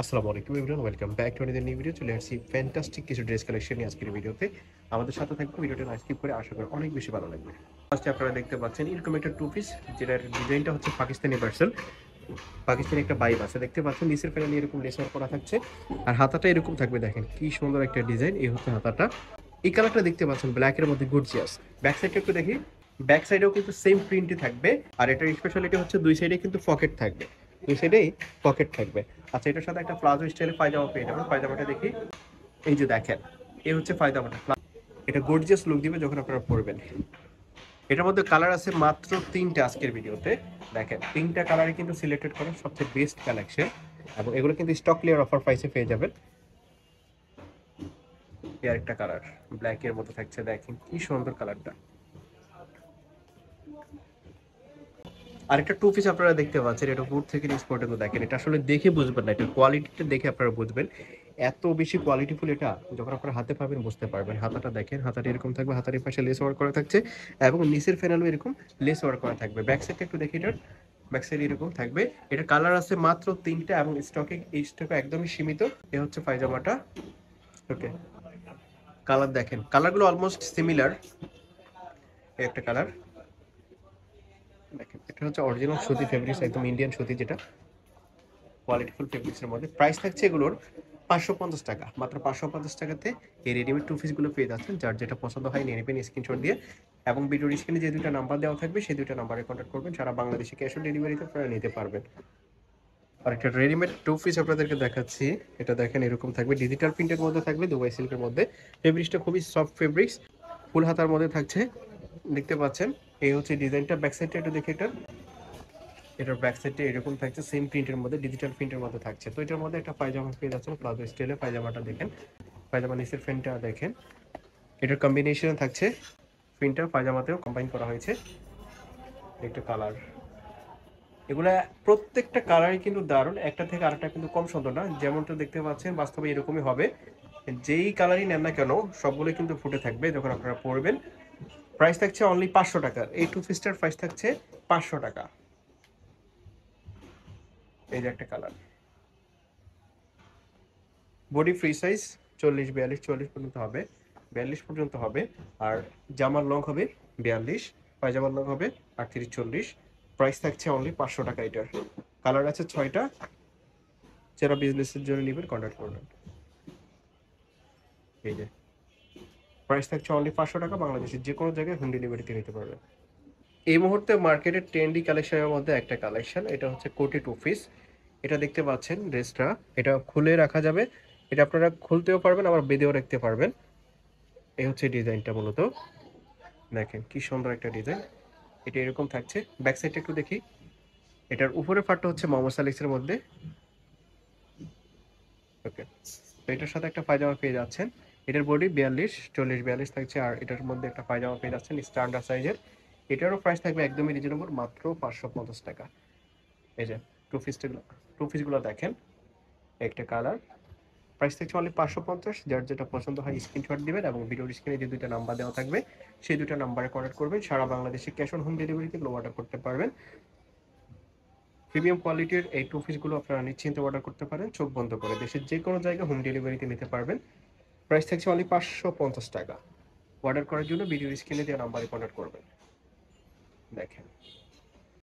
আসসালামু আলাইকুম everyone, welcome back to another new video. চলে আসছি ফ্যান্টাস্টিক কিছু ড্রেস কালেকশন নিয়ে আজকের ভিডিওতে। আমাদের সাথে থাকবে, ভিডিওটা না স্কিপ করে, আশা করি অনেক বেশি ভালো লাগবে। ফার্স্টে আপনারা দেখতে পাচ্ছেন এরকম একটা টু পিস, যেটার ডিজাইনটা হচ্ছে পাকিস্তানি ভার্সন। পাকিস্তানি একটা বাইব আছে, দেখতে পাচ্ছেন নিচের প্যানেলে এরকম লেস ওয়ার্ক করা থাকছে, আর হাতাটা এরকম থাকবে। দেখেন কি সুন্দর একটা ডিজাইন, এই হচ্ছে হাতাটা। এই কালারটা দেখতে পাচ্ছেন ব্ল্যাকের মধ্যে গর্জিয়াস। ব্যাক সাইডটা একটু দেখি, ব্যাক সাইডেও কিন্তু সেম প্রিন্টই থাকবে, আর এটার স্পেশালিটি হচ্ছে দুই সাইডে কিন্তু পকেট থাকবে, দুই সাইডেই পকেট থাকবে। আচ্ছা, এটার সাথে একটা প্লাজো স্টাইলে পায়জামা পেয়ে যাবেন। পায়জামাটা দেখি, এই যে দেখেন, এই হচ্ছে পায়জামাটা। এটা গর্জিয়াস লুক দিবে যখন আপনারা পরবেন। এটার মধ্যে কালার আছে মাত্র তিনটা আজকের ভিডিওতে। দেখেন তিনটা কালারই কিন্তু সিলেক্টেড করেন, সবচেয়ে বেস্ট কালেকশন, এবং এগুলো কিন্তু স্টক ক্লিয়ার অফার প্রাইসে পেয়ে যাবেন। এর একটা কালার ব্ল্যাক এর মতো থাকছে, দেখেন কি সুন্দর কালারটা। আরেকটা টু পিস আপনারা দেখতে পাচ্ছেন, এটা উপর থেকে নিচ পর্যন্ত দেখেন। এটা আসলে দেখে বুঝবেন না, এটা কোয়ালিটিটা দেখে আপনারা বুঝবেন। এত বেশি কোয়ালিটিফুল, এটা যখন আপনারা হাতে পাবেন বুঝতে পারবেন। হাতাটা দেখেন, হাতাটা এরকম থাকবে, হাতার এই পাশে লেস ওয়ার্ক করা থাকছে, এবং নিচের ফ্যানেলও এরকম লেস ওয়ার্ক করা থাকবে। ব্যাক সাইডটা একটু দেখি, এটার ব্যাক সাইড এরকম থাকবে। এটা কালার আছে মাত্র তিনটা, এবং স্টকে একদমই সীমিত। এ হচ্ছে পায়জামাটা। ওকে, কালার দেখেন, কালারগুলো অলমোস্ট সিমিলার। একটা কালার দেখেন, এটা হচ্ছে অরিজিনাল সুতি ফেব্রিক্স, একদম ইন্ডিয়ান সুতি, যেটা কোয়ালিটিফুল ফেব্রিক্সের মধ্যে। প্রাইস থাকছে এগুলোর 550 টাকা, মাত্র 550 টাকাতে এই রেডিমেড টু পিসগুলো পেয়ে যাচ্ছেন। যার যেটা পছন্দ হয় নিয়ে নেবেন স্ক্রিনশট দিয়ে, এবং ভিডিওর স্ক্রিনে যে দুইটা নাম্বার দেওয়া থাকবে সেই দুইটা নাম্বারে কন্ট্যাক্ট করবেন। সারা বাংলাদেশে ক্যাশ অন ডেলিভারিতে আপনারা নিতে পারবেন। আর একটা রেডিমেড টু পিস আপনাদেরকে দেখাচ্ছি। এটা দেখেন এরকম থাকবে, ডিজিটাল প্রিন্টের মধ্যে থাকবে, দুবাই সিল্কের মধ্যে। ফেব্রিক্সটা খুবই সফট ফেব্রিক্স, ফুল হাতার মধ্যে থাকছে, দেখতে পাচ্ছেন। এই হচ্ছে ডিজাইনটা। ব্যাক সাইডটা একটু দেখে, এটা এটার ব্যাক সাইডে এরকম থাকছে, সেম প্রিন্টের মধ্যে, ডিজিটাল প্রিন্টের মধ্যে থাকছে। তো এটার মধ্যে একটা পায়জামা পেয়ে যাচ্ছেন প্লাজো স্টাইলে। পায়জামাটা দেখেন, পায়জামা নিচের ফ্রেন্টটা দেখেন, এটার কম্বিনেশন থাকছে। প্রিন্টটা পায়জামাতেও কম্বাইন করা হয়েছে। একটা কালার, এগুলা প্রত্যেকটা কালারই কিন্তু দারুণ, একটা থেকে আরেকটা কিন্তু কম সুন্দর না। যেমনটা দেখতে পাচ্ছেন বাস্তবে এরকমই হবে। যেই কালারই নেন না কেন, সবগুলো কিন্তু ফুটে থাকবে যখন আপনারা পরবেন। প্রাইস থাকছে অনলি 500 টাকার। এই টু পিসটার প্রাইস থাকছে 500 টাকা। এই যে একটা কালার, বডি ফ্রি সাইজ 40, 42, 44 পর্যন্ত হবে, 42 পর্যন্ত হবে। আর জামার লং হবে 42, পায়জামার লং হবে 38, 40। প্রাইস থাকছে অনলি 500 টাকা এটার। কালার আছে 6টা। যারা বিজনেসের জন্য নেবেন কন্ট্যাক্ট করবেন। এই যে প্রাইস থাকছে অনলি 500 টাকা, বাংলাদেশের যে কোনো জায়গায় হোম ডেলিভারিতে নিতে পারবেন। এই মুহূর্তে মার্কেটের ট্রেন্ডি কালেকশনের মধ্যে একটা কালেকশন, এটা হচ্ছে কোটি টু পিস। এটা দেখতে পাচ্ছেন ড্রেসটা, এটা খুলে রাখা যাবে। এটা আপনারা খুলতেও পারবেন, আবার বেঁধেও রাখতে পারবেন। এই হচ্ছে ডিজাইনটা মূলত, দেখেন কি সুন্দর একটা ডিজাইন। এটা এরকম থাকছে। ব্যাক সাইডটা একটু দেখি, এটার উপরের পার্টটা হচ্ছে মোহাম্মদ সালিক্সের মধ্যে। ওকে, তো এটার সাথে একটা পায়জামা পেয়ে যাচ্ছেন। এটার বডি 42, 40, 42 থাকছে, আর এটার মধ্যে একটা পায়জামা পেয়ে যাচ্ছেন স্ট্যান্ডার্ড সাইজের। এটারও প্রাইস থাকবে একদমই রিজনেবল, মাত্র 550 টাকা। এই যে টু পিসগুলো দেখেন, একটা কালার। প্রাইস থাকছে অনলি 550। যার যেটা পছন্দ হয় স্ক্রিনশট দিবেন, এবং ভিডিওর স্ক্রিনে যে দুইটা নাম্বার দেওয়া থাকবে সেই দুইটা নাম্বারে কন্ট্যাক্ট করবেন। সারা বাংলাদেশে ক্যাশ অন হোম ডেলিভারিতে এগুলো অর্ডার করতে পারবেন। প্রিমিয়াম কোয়ালিটির এই টু পিসগুলো আপনারা নিশ্চিন্তে অর্ডার করতে পারেন, চোখ বন্ধ করে। দেশের যে কোনো জায়গায় হোম ডেলিভারিতে নিতে পারবেন। প্রাইস থাকছে অনলি 550 টাকা। অর্ডার করার জন্য ভিডিওর স্ক্রিনে দেওয়া নাম্বারে কন্ট্যাক্ট করবেন। দেখেন